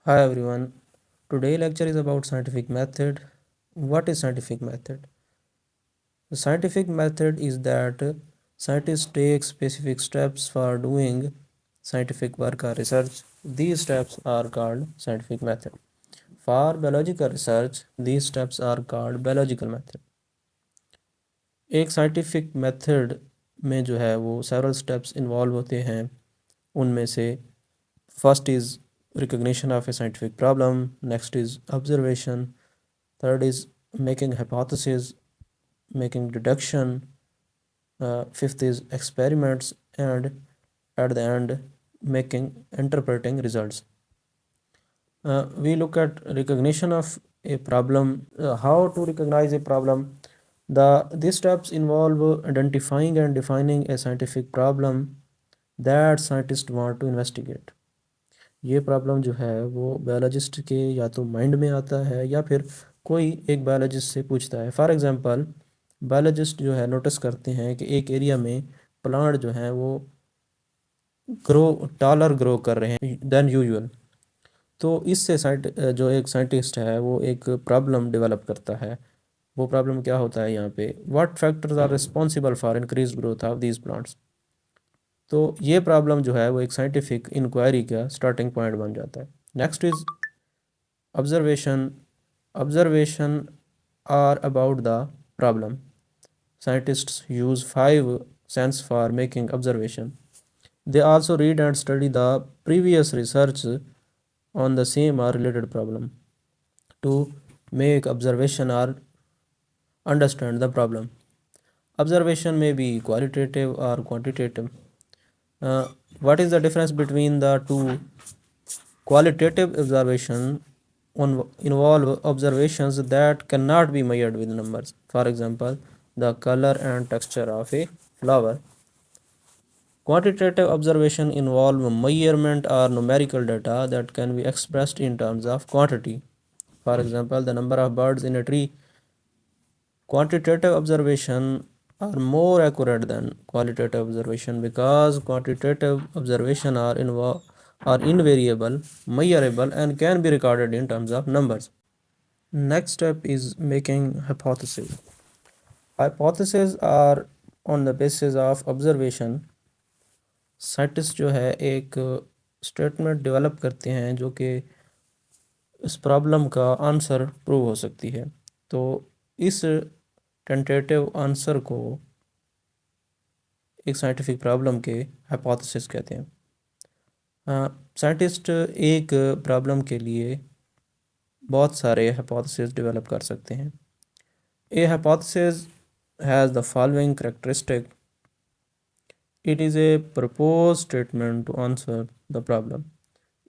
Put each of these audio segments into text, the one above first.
Hi everyone. Today lecture is about scientific method. What is scientific method? The scientific method is that scientists take specific steps for doing scientific work or research. These steps are called scientific method. For biological research, these steps are called biological method. एक scientific method में जो है वो several steps involve होते हैं. उनमें से first is recognition of A scientific problem, next is observation, third is making hypothesis, making deduction, fifth is experiments, and at the end making interpreting results. We look at recognition of a problem. How to recognize a problem? These steps involve identifying and defining a scientific problem that scientists want to investigate. ये problem जो है वो biologist के या तो mind में आता है या फिर कोई एक बायोलॉजिस्ट से पूछता है. फॉर एग्जांपल, बायोलॉजिस्ट जो है नोटिस करते हैं कि एक एरिया में प्लांट जो है वो ग्रो कर रहे हैं देन यूजुअल. तो इससे जो एक साइंटिस्ट है वो एक प्रॉब्लम डेवलप करता है. वो प्रॉब्लम क्या होता है यहाँ पे, what factors are responsible for increase growth of these plants. तो ये प्रॉब्लम जो है वो एक साइंटिफिक इंक्वायरी का स्टार्टिंग पॉइंट बन जाता है. Next is observation. Observation are about the problem. Scientists use five senses for making observation. They also read and study the previous research on the same or related problem to make observation or understand the problem. Observation may be qualitative or quantitative. What is the difference between the two? Qualitative observation involve observations that cannot be measured with numbers. For example, the color and texture of a flower. Quantitative observation involve measurement or numerical data that can be expressed in terms of quantity. For example, the number of birds in a tree. Quantitative observation are more accurate than qualitative observation because quantitative observation are invariable, measurable, and can be recorded in terms of numbers. Next step is making hypotheses. Hypotheses are on the basis of observation. Scientist जो है एक statement develop करते हैं जो कि इस problem का answer prove हो सकती है. तो इस टेंटेटिव आंसर को एक साइंटिफिक प्रॉब्लम के हाइपोथेसिस कहते हैं. साइंटिस्ट एक प्रॉब्लम के लिए बहुत सारे हाइपोथेसिस डेवलप कर सकते हैं. ए hypothesis has the following characteristic. It is a proposed statement to answer the problem.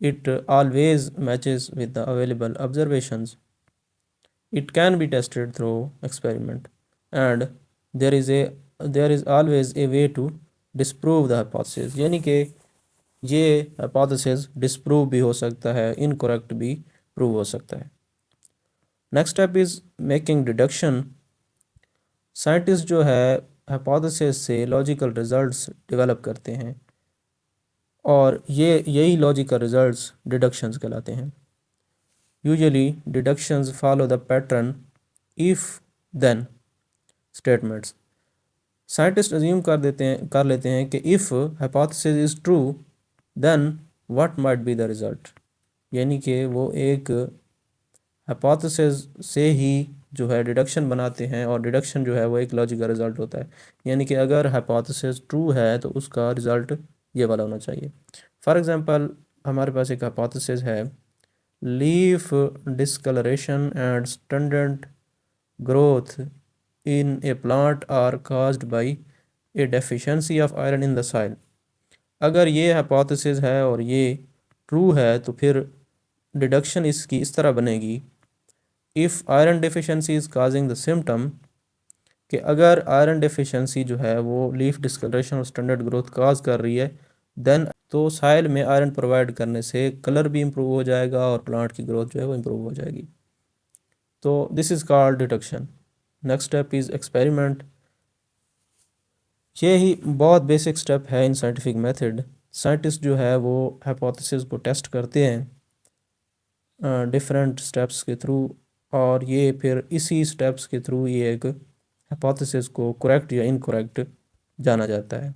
It always matches with the available observations. It can be tested through experiment, and there is a there is always a way to disprove the hypothesis. यानी कि ये hypothesis disprove भी हो सकता है, incorrect भी prove हो सकता है. Next step is making deduction. Scientist जो है हाइपोथेसिस से लॉजिकल रिजल्ट्स डेवलप करते हैं और यही लॉजिकल रिजल्ट्स डिडक्शंस कहलाते हैं. Usually deductions follow the pattern if then statements. Scientist assume कर लेते हैं कि if hypothesis is true then what might be the result. यानी कि वो एक हाइपोथेसिस से ही जो है डिडक्शन बनाते हैं और डिडक्शन जो है वो एक लॉजिकल रिजल्ट होता है. यानी कि अगर हाइपोथेसिस ट्रू है तो उसका रिजल्ट ये वाला होना चाहिए. फॉर एग्जांपल, हमारे पास एक हाइपोथेसिस है leaf discolouration and stunted growth in a plant are caused by a deficiency of iron in the soil. अगर ये हाइपोथेसिस है और ये ट्रू है तो फिर डिडक्शन इसकी इस तरह बनेगी, if iron deficiency is causing the symptom, कि अगर आयरन डिफिशेंसी जो है वो लीफ डिस्कलरेशन और स्टैंडर्ड ग्रोथ काज कर रही है देन तो साइल में आयरन प्रोवाइड करने से कलर भी इम्प्रूव हो जाएगा और प्लांट की ग्रोथ जो है वो इम्प्रूव हो जाएगी. तो this is called deduction. Next step is experiment. ये ही बहुत बेसिक स्टेप है इन साइंटिफिक मेथड. साइंटिस्ट जो है वो हाइपोथेसिस को टेस्ट करते हैं डिफरेंट स्टेप्स के थ्रू, और ये फिर इसी स्टेप्स के थ्रू ये एक हाइपोथेसिस को करेक्ट या इनकरेक्ट जाना जाता है।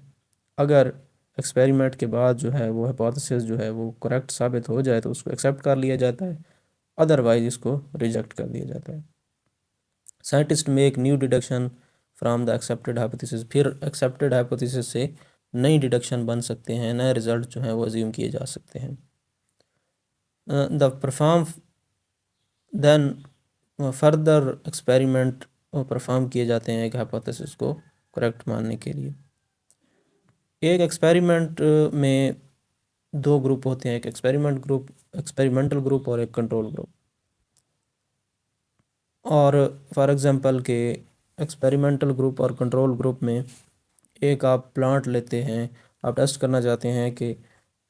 अगर एक्सपेरिमेंट के बाद जो है वो हाइपोथेसिस जो है वो करेक्ट साबित हो जाए तो उसको एक्सेप्ट कर लिया जाता है, अदरवाइज इसको रिजेक्ट कर दिया जाता है। Scientist make new deduction from the accepted hypothesis, फिर एक्सेप्टेड हाइपोथेसिस से नई डिडक्शन बन सकते हैं, नए रिजल्ट जो हैं वो अज्यूम किए जा सकते हैं। The perform then further experiment perform किए जाते हैं एक हाइपोथेसिस को करेक्ट मानने के लिए। एक एक्सपेरिमेंट में दो ग्रुप होते हैं, एक एक्सपेरिमेंटल ग्रुप और एक कंट्रोल ग्रुप। और फॉर एग्जांपल के एक्सपेरिमेंटल ग्रुप और कंट्रोल ग्रुप में एक आप प्लांट लेते हैं, आप टेस्ट करना चाहते हैं कि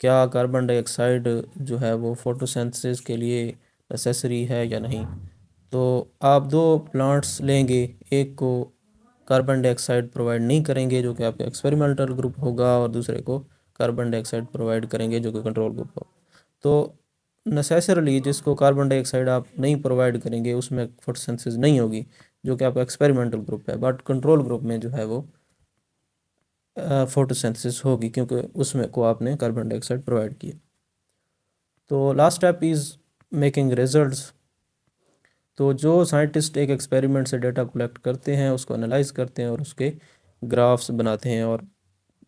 क्या कार्बन डाइऑक्साइड जो है वो फोटोसिंथेसिस के लिए नेसेसरी है या नहीं। तो आप दो प्लांट्स लेंगे, एक को कार्बन डाइऑक्साइड प्रोवाइड नहीं करेंगे जो कि आपका एक्सपेरिमेंटल ग्रुप होगा, और दूसरे को कार्बन डाइऑक्साइड प्रोवाइड करेंगे जो कि कंट्रोल ग्रुप होगा। तो नेसेसरली जिसको कार्बन डाइऑक्साइड आप नहीं प्रोवाइड करेंगे उसमें फोटोसिंथेसिस नहीं होगी, जो कि आपका एक्सपेरिमेंटल ग्रुप है। बट कंट्रोल ग्रुप में जो है वो फोटोसिंथेसिस होगी, क्योंकि उसमें को आपने कार्बन डाइऑक्साइड प्रोवाइड किया। तो last step is making results. तो जो साइंटिस्ट एक एक्सपेरिमेंट से डेटा कलेक्ट करते हैं उसको एनालाइज करते हैं और उसके ग्राफ्स बनाते हैं और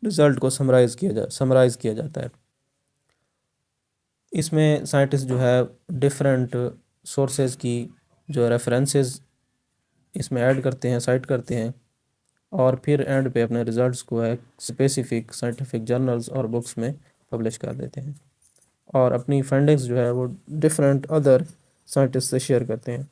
रिज़ल्ट को समराइज़ किया जाता है। इसमें साइंटिस्ट जो है डिफरेंट सोर्सेज की जो रेफरेंसेस इसमें ऐड करते हैं, साइट करते हैं, और फिर एंड पे अपने रिजल्ट्स को है स्पेसिफिक साइंटिफिक जर्नल्स और बुक्स में पब्लिश कर देते हैं, और अपनी फाइंडिंग्स जो है वो डिफरेंट अदर साइंटिस्ट से शेयर करते हैं।